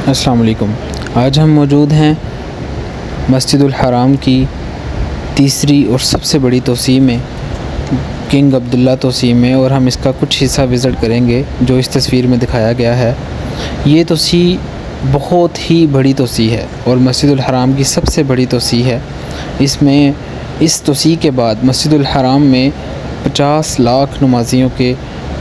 अस्सलाम वालेकुम। आज हम मौजूद हैं मस्जिदुल हराम की तीसरी और सबसे बड़ी तोसी में, किंग अब्दुल्ला तोसी में, और हम इसका कुछ हिस्सा विज़िट करेंगे जो इस तस्वीर में दिखाया गया है। ये तोसी बहुत ही बड़ी तोसी है और मस्जिदुल हराम की सबसे बड़ी तोसी है। इसमें इस तोसी के बाद मस्जिदुल हराम में 50 लाख नमाजियों के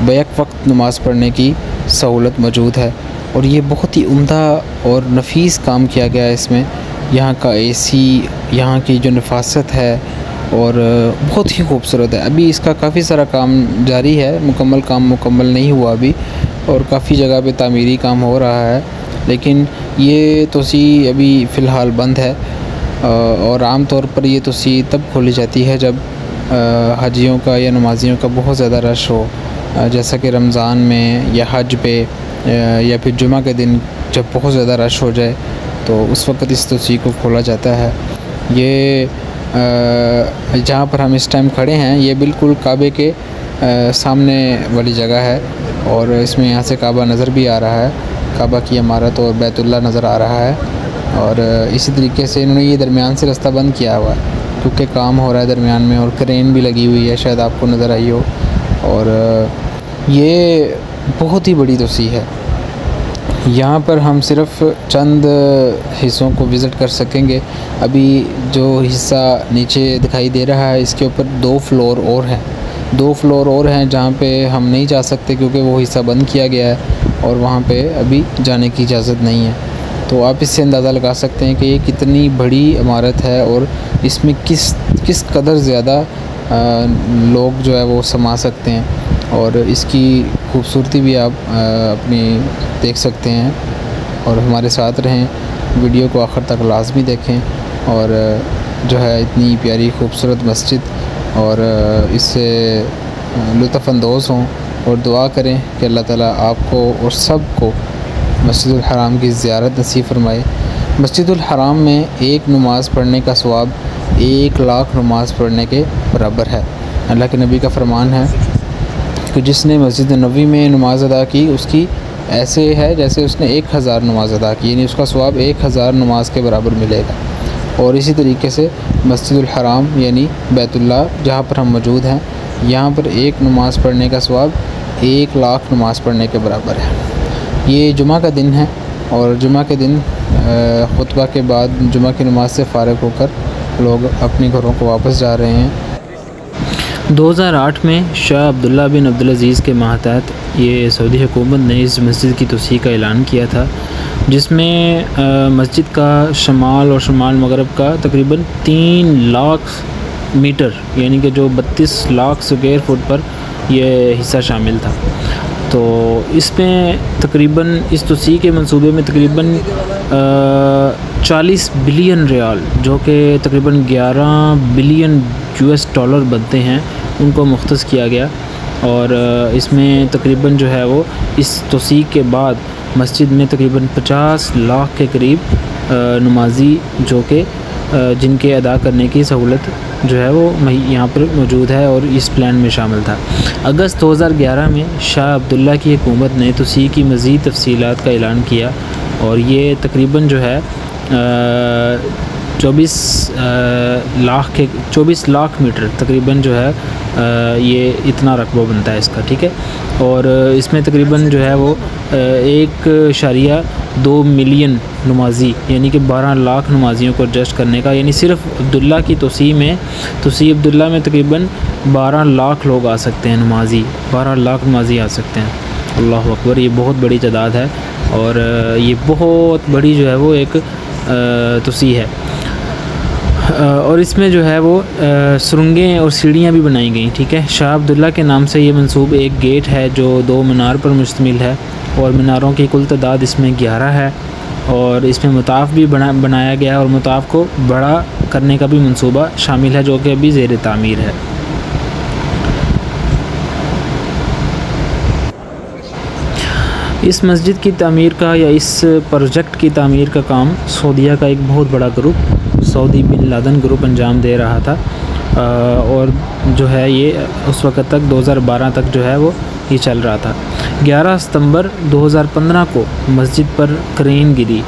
बैक वक्त नमाज़ पढ़ने की सहूलत मौजूद है और ये बहुत ही उम्दा और नफीस काम किया गया है इसमें। यहाँ का एसी, यहाँ की जो नफासत है और बहुत ही खूबसूरत है। अभी इसका काफ़ी सारा काम जारी है, काम मुकम्मल नहीं हुआ अभी, और काफ़ी जगह पे तामीरी काम हो रहा है, लेकिन ये तोसी अभी फ़िलहाल बंद है। और आम तौर पर ये तोसी तब खोली जाती है जब हाजियों का या नमाजियों का बहुत ज़्यादा रश हो, जैसा कि रमज़ान में या हज पे या फिर जुमा के दिन जब बहुत ज़्यादा रश हो जाए तो उस वक़्त इस तोसी को खोला जाता है। ये जहाँ पर हम इस टाइम खड़े हैं ये बिल्कुल काबे के सामने वाली जगह है और इसमें यहाँ से काबा नज़र भी आ रहा है, काबा की इमारत और बैतुल्ला नज़र आ रहा है। और इसी तरीके से इन्होंने ये दरमियान से रास्ता बंद किया हुआ है क्योंकि काम हो रहा है दरमियान में, और क्रेन भी लगी हुई है, शायद आपको नज़र आई हो। और ये बहुत ही बड़ी तोसी है। यहाँ पर हम सिर्फ़ चंद हिस्सों को विज़िट कर सकेंगे। अभी जो हिस्सा नीचे दिखाई दे रहा है इसके ऊपर 2 फ्लोर और हैं जहाँ पे हम नहीं जा सकते क्योंकि वो हिस्सा बंद किया गया है और वहाँ पे अभी जाने की इजाज़त नहीं है। तो आप इससे अंदाज़ा लगा सकते हैं कि ये कितनी बड़ी इमारत है और इसमें किस कदर ज़्यादा लोग जो है वो समा सकते हैं, और इसकी खूबसूरती भी आप अपनी देख सकते हैं। और हमारे साथ रहें, वीडियो को आखिर तक लाजमी देखें और जो है इतनी प्यारी खूबसूरत मस्जिद और इससे लुत्फ़अंदोज़ हों और दुआ करें कि अल्लाह ताला आपको और सब को मस्जिदुल हराम की ज़ियारत नसीब फरमाए। मस्जिदुल हराम में एक नमाज़ पढ़ने का सवाब 1 लाख नमाज़ पढ़ने के बराबर है। अल्लाह के नबी का फरमान है कि जिसने मस्जिद नबवी में नमाज़ अदा की उसकी ऐसे है जैसे उसने 1000 नमाज़ अदा की, यानी उसका सवाब 1000 नमाज के बराबर मिलेगा। और इसी तरीके से मस्जिदुल हराम यानी बैतुल्ला जहाँ पर हम मौजूद हैं, यहाँ पर एक नमाज़ पढ़ने का सवाब 1 लाख नमाज़ पढ़ने के बराबर है। ये जुमा का दिन है और जुमा के दिन खुतबा के बाद जुमा की नमाज से फ़ारिग होकर लोग अपने घरों को वापस जा रहे हैं। 2008 में शाह अब्दुल्ला बिन अब्दुल अज़ीज़ के मातहत ये सऊदी हुकूमत ने इस मस्जिद की तोसी का ऐलान किया था, जिसमें मस्जिद का शमाल और शमाल मगरब का तकरीबन 3 लाख मीटर यानी कि जो 32 लाख स्क्वायर फुट पर यह हिस्सा शामिल था। तो इसमें तकरीबन इस तोसी के मंसूबे में तकरीबन 40 बिलियन रियाल, जो कि तकरीबन 11 बिलियन US डॉलर बनते हैं, उनको मुख्तस किया गया। और इसमें तकरीबन जो है वो इस तोसी के बाद मस्जिद में तकरीबन 50 लाख के करीब नमाजी जो कि जिनके अदा करने की सहूलत जो है वो यहाँ पर मौजूद है और इस प्लान में शामिल था। अगस्त 2011 में शाह अब्दुल्ला की हुकूमत ने तोसी की मज़ीद तफसीलात का ऐलान किया और ये तकरीबन जो है 24 लाख मीटर तकरीबन जो है ये इतना रकबा बनता है इसका, ठीक है। और इसमें तकरीबन जो है वो 1.2 मिलियन नमाजी यानी कि 12 लाख नमाजियों को एडजस्ट करने का, यानी सिर्फ अब्दुल्ला की तोसी अब्दुल्ला में तकरीबन 12 लाख लोग आ सकते हैं, 12 लाख नमाजी आ सकते हैं। अल्लाह अकबर, ये बहुत बड़ी तादाद है और ये बहुत बड़ी जो है वो एक तोसी है। और इसमें जो है वो सुरंगें और सीढ़ियाँ भी बनाई गई, ठीक है। शाह अब्दुल्ला के नाम से ये मंसूब एक गेट है जो 2 मीनार पर मुश्तमिल है और मीनारों की कुल तादाद इसमें 11 है। और इसमें मुताफ़ भी बनाया गया है और मुताफ़ को बड़ा करने का भी मंसूबा शामिल है जो कि अभी ज़ेर तामीर है। इस मस्जिद की तामीर का या इस प्रोजेक्ट की तामीर का काम सऊदीया का एक बहुत बड़ा group Saudi bin Laden group अंजाम दे रहा था और जो है ये उस वक़्त तक 2012 तक जो है वो ये चल रहा था। 11 सितंबर 2015 को मस्जिद पर क्रेन गिरी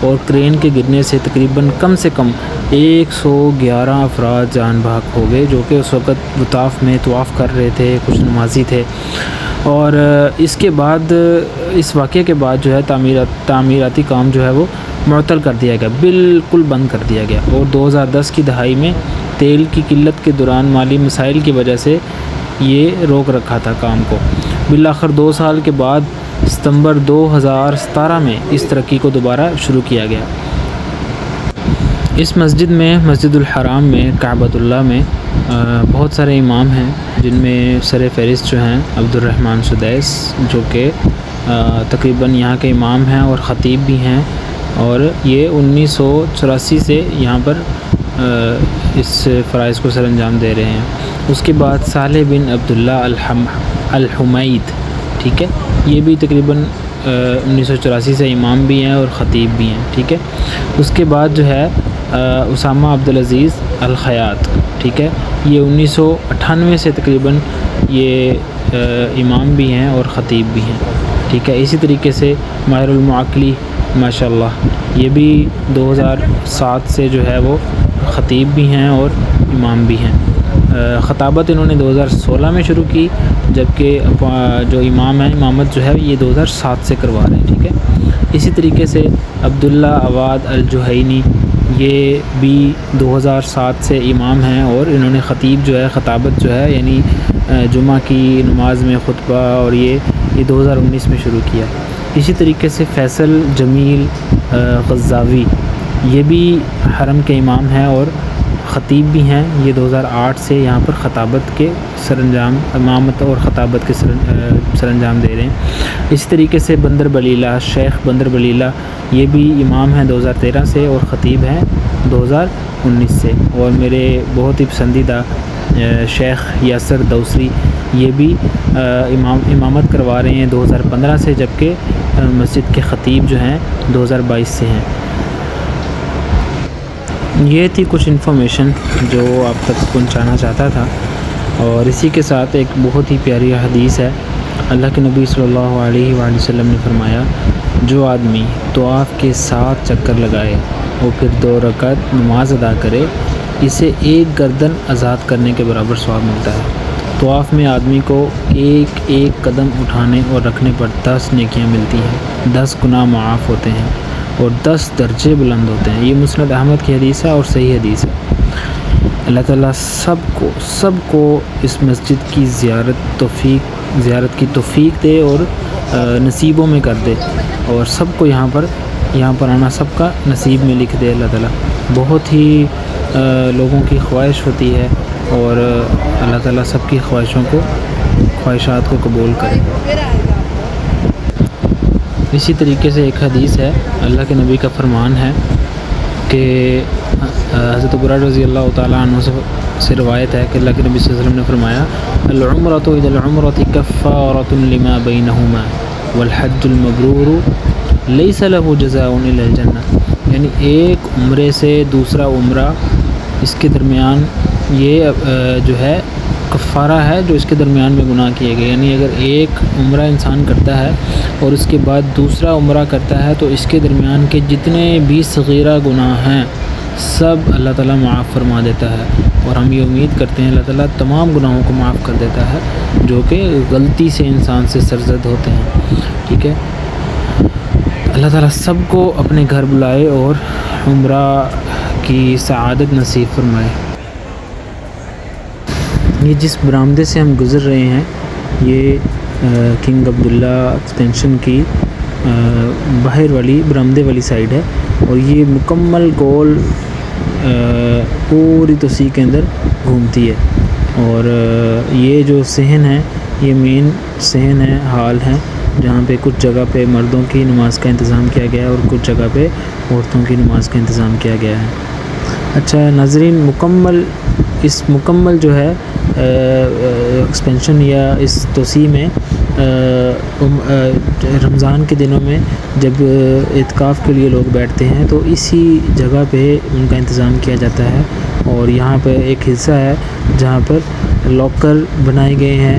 और क्रेन के गिरने से तकरीबन कम से कम 111 अफराद जान भाग हो गए, जो कि उस वक़्त तवाफ़ में तवाफ़ कर रहे थे, कुछ नमाजी थे। और इसके बाद, इस वाक़े के बाद जो है तामीराती काम जो है वो मुअत्तल कर दिया गया, बिल्कुल बंद कर दिया गया। और 2010 की दहाई में तेल की किल्लत के दौरान माली मसाइल की वजह से ये रोक रखा था काम को। बिलाखिर 2 साल के बाद सितंबर 2017 में इस तरक्की को दोबारा शुरू किया गया। इस मस्जिद में, मस्जिदुल हराम में, काबतुल्लाह में बहुत सारे इमाम हैं, जिनमें सर फ़हरिस्त जो हैं अब्दुर्रहमान सुदैस, जो कि तकरीबन यहाँ के इमाम हैं और ख़तीब भी हैं। और ये 1984 से यहाँ पर इस फ़राइज़ को सरअंजाम दे रहे हैं। उसके बाद सालेह बिन अब्दुल्ला अल-हुमैद, ठीक है, ये भी तकरीबन 1984 से इमाम भी हैं और ख़तीब भी हैं, ठीक है। उसके बाद जो है उसामा अब्दुल अज़ीज़ अल-ख़यात, ठीक है, ये 1998 से तकरीबन ये इमाम भी हैं और ख़तीब भी हैं, ठीक है। इसी तरीके से माहिरुल मुअक्कली माशाअल्लाह, ये भी 2007 से जो है वो ख़तीब भी हैं और इमाम भी हैं। ख़ताबत इन्होंने 2016 में शुरू की, जबकि जो इमाम है, इमामत जो है ये 2007 से करवा रहे हैं, ठीक है। इसी तरीके से अब्दुल्ला अवाद अल-जुहैनी, ये भी 2007 से इमाम हैं और इन्होंने ख़तीब जो है, ख़ताबत जो है यानी जुमा की नमाज में खुतबा, और ये 2019 में शुरू किया। इसी तरीके से फ़ैसल जमील ग़ज़ावी, ये भी हरम के इमाम हैं और ख़तीब भी हैं। ये 2008 से यहाँ पर ख़ताबत के सरंजाम, इमामत और ख़ताबत के सरंजाम दे रहे हैं। इस तरीके से बंदर बलीला, शेख बंदर बलीला, ये भी इमाम हैं 2013 से और ख़तीब हैं 2019 से। और मेरे बहुत ही पसंदीदा शेख यासर दौसरी, ये भी इमामत करवा रहे हैं 2015 से, जबकि मस्जिद के ख़तीब जो हैं 2022 से हैं। ये थी कुछ इन्फॉर्मेशन जो आप तक पहुंचाना चाहता था। और इसी के साथ एक बहुत ही प्यारी हदीस है। अल्लाह के नबी सल्लल्लाहु अलैहि वसल्लम ने फरमाया, जो आदमी तवाफ़ के 7 चक्कर लगाए और फिर 2 रकात नमाज अदा करे, इसे एक गर्दन आज़ाद करने के बराबर सवाब मिलता है। तवाफ़ में आदमी को एक एक कदम उठाने और रखने पर 10 नेकियां मिलती हैं, 10 गुनाह माफ़ होते हैं और 10 दर्जे बुलंद होते हैं। ये मुस्नद अहमद की हदीस है और सही हदीस है। अल्लाह ताला सबको इस मस्जिद की ज़ियारत की तौफ़ीक दे और नसीबों में कर दे, और सबको यहाँ पर आना सबका नसीब में लिख दे अल्लाह ताला। बहुत ही लोगों की ख्वाहिश होती है, और अल्लाह ताला सबकी ख्वाहिशात को कबूल करे। इसी तरीके से एक हदीस है, अल्लाह के नबी का फरमान है कि हज़रत बुरैदा रज़ी अल्लाह ताला अन्हु से रवायत है कि अल्लाह के नबी सल्लल्लाहु अलैहि वसल्लम ने फरमाया, अल-उम्रतु इलल उम्रति कफ़्फ़ारतुन लिमा बैनहुमा वल हज्जुल मबरूरु लैसा लहु जज़ाउन इल्लल जन्नह। यानी एक उम्रे से दूसरा उम्रा, इसके दरमियान ये जो है कफ़ारा है जो इसके दरमियान में गुनाह किए गए। यानी अगर एक उम्रा इंसान करता है और उसके बाद दूसरा उम्रा करता है, तो इसके दरमियान के जितने भी सग़ीरा गुनाह हैं सब अल्लाह ताला माफ़ फरमा देता है। और हम ये उम्मीद करते हैं अल्लाह ताला तमाम गुनाहों को माफ़ कर देता है जो कि गलती से इंसान से सरज़द होते हैं, ठीक है। अल्लाह ताला सबको अपने घर बुलाए और उम्रा की सआदत नसीब फरमाए। ये जिस बरामदे से हम गुज़र रहे हैं, ये किंग अब्दुल्ला एक्सटेंशन की बाहर वाली बरामदे वाली साइड है, और ये मुकम्मल गोल पूरी तोसी के अंदर घूमती है। और ये जो सहन है, ये मेन सहन है, हाल है, जहाँ पे कुछ जगह पे मर्दों की नमाज़ का इंतज़ाम किया गया है और कुछ जगह पे औरतों की नमाज़ का इंतज़ाम किया गया है। अच्छा नाज़रीन, मुकम्मल जो है एक्सपेंशन या इस तोसी में रमज़ान के दिनों में जब इत्काफ़ के लिए लोग बैठते हैं तो इसी जगह पे उनका इंतज़ाम किया जाता है। और यहाँ पे एक हिस्सा है जहाँ पर लॉकर बनाए गए हैं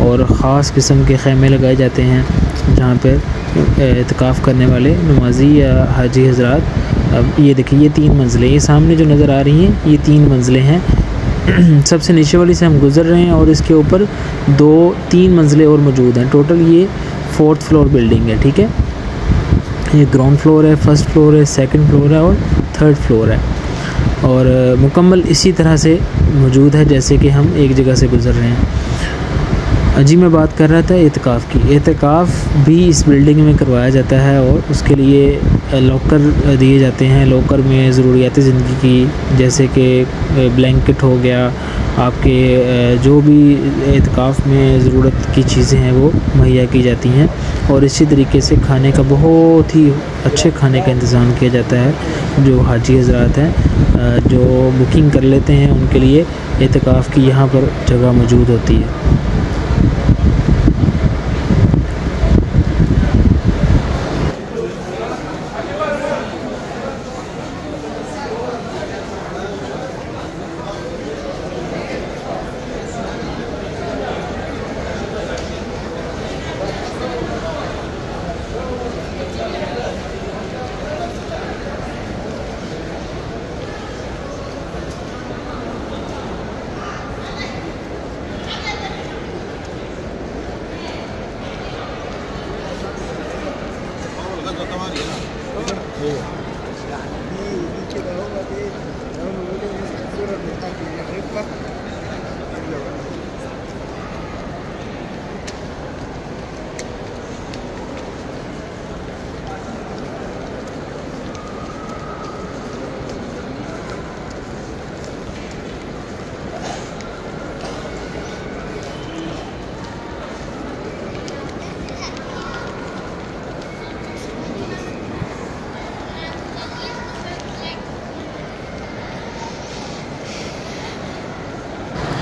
और ख़ास किस्म के ख़ैमे लगाए जाते हैं जहाँ पर इत्काफ़ करने वाले नमाजी या हाजी हज़रात। अब ये देखिए ये 3 मंज़िलें, ये सामने जो नज़र आ रही हैं ये 3 मंज़िलें हैं। सबसे नीचे वाली से हम गुज़र रहे हैं और इसके ऊपर 2-3 मंज़िलें और मौजूद हैं। टोटल ये 4th फ्लोर बिल्डिंग है, ठीक है। ये ग्राउंड फ्लोर है, 1st फ्लोर है, 2nd फ्लोर है और 3rd फ्लोर है। और मुकम्मल इसी तरह से मौजूद है जैसे कि हम एक जगह से गुज़र रहे हैं। जी मैं बात कर रहा था एतिकाफ़ की। एतिकाफ़ भी इस बिल्डिंग में करवाया जाता है और उसके लिए लॉकर दिए जाते हैं। लॉकर में ज़रूरियात ज़िंदगी की जैसे कि ब्लैंकेट हो गया, आपके जो भी एतिकाफ़ में ज़रूरत की चीज़ें हैं वो मुहैया की जाती हैं। और इसी तरीके से खाने का बहुत ही अच्छे खाने का इंतज़ाम किया जाता है। जो हाजी हज़रात हैं जो बुकिंग कर लेते हैं उनके लिए एतिकाफ़ की यहाँ पर जगह मौजूद होती है।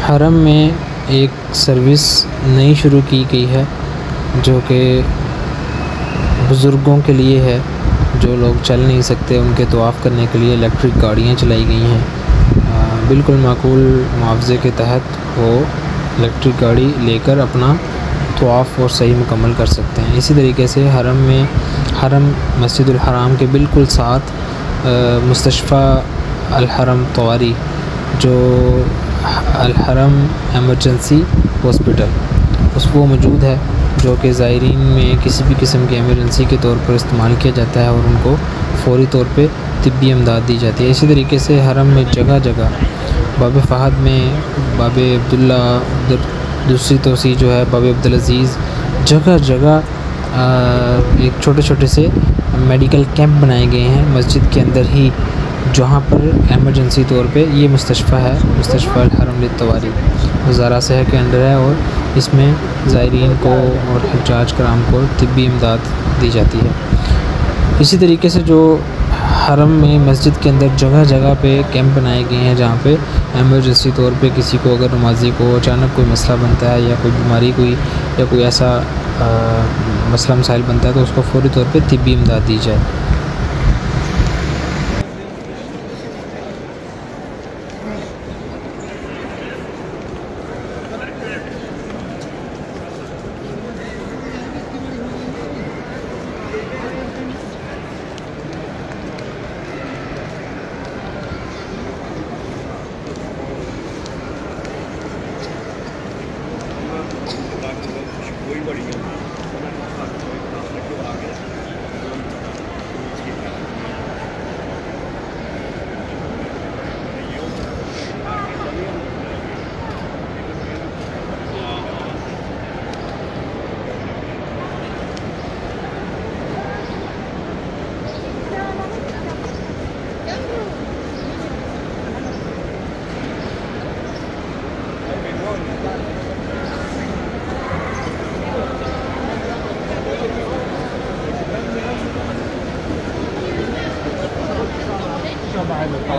हरम में एक सर्विस नई शुरू की गई है जो कि बुज़ुर्गों के लिए है, जो लोग चल नहीं सकते उनके तवाफ़ करने के लिए इलेक्ट्रिक गाड़ियाँ चलाई गई हैं। बिल्कुल माकूल मुआवजे के तहत वो इलेक्ट्रिक गाड़ी लेकर अपना तवाफ़ और सही मुकम्मल कर सकते हैं। इसी तरीके से हरम मस्जिदुल हराम के बिल्कुल साथ मुस्तशफ़ा अल हरम तवारी जो अल हरम एमरजेंसी हॉस्पिटल वो मौजूद है, जो कि ज़ायरीन में किसी भी किस्म की एमरजेंसी के तौर पर इस्तेमाल किया जाता है और उनको फ़ौरी तौर पे तिब्बी इमदाद दी जाती है। इसी तरीके से हरम में जगह जगह बाब फ़हद में बाब अब्दुल्ला, दूसरी तोसी जो है बाब अब्दुल अज़ीज़, जगह जगह एक छोटे छोटे से मेडिकल कैंप बनाए गए हैं मस्जिद के अंदर ही, जहाँ पर एमरजेंसी तौर पे ये मुस्तशफ़ा है, मुस्तशफ़ा अल हरम लित्तवारी वज़ारा सेहत के अंडर है और इसमें ज़ायरीन को और हज्जाज कराम को तिब्बी इमदाद दी जाती है। इसी तरीके से जो हरम में मस्जिद के अंदर जगह जगह पे कैंप बनाए गए हैं जहाँ पे एमरजेंसी तौर पे किसी को अगर नमाजी को अचानक कोई मसला बनता है या कोई बीमारी या कोई ऐसा मसला मसाइल बनता है तो उसको फ़ौरी तौर पे तिब्बी इमदाद दी जाए।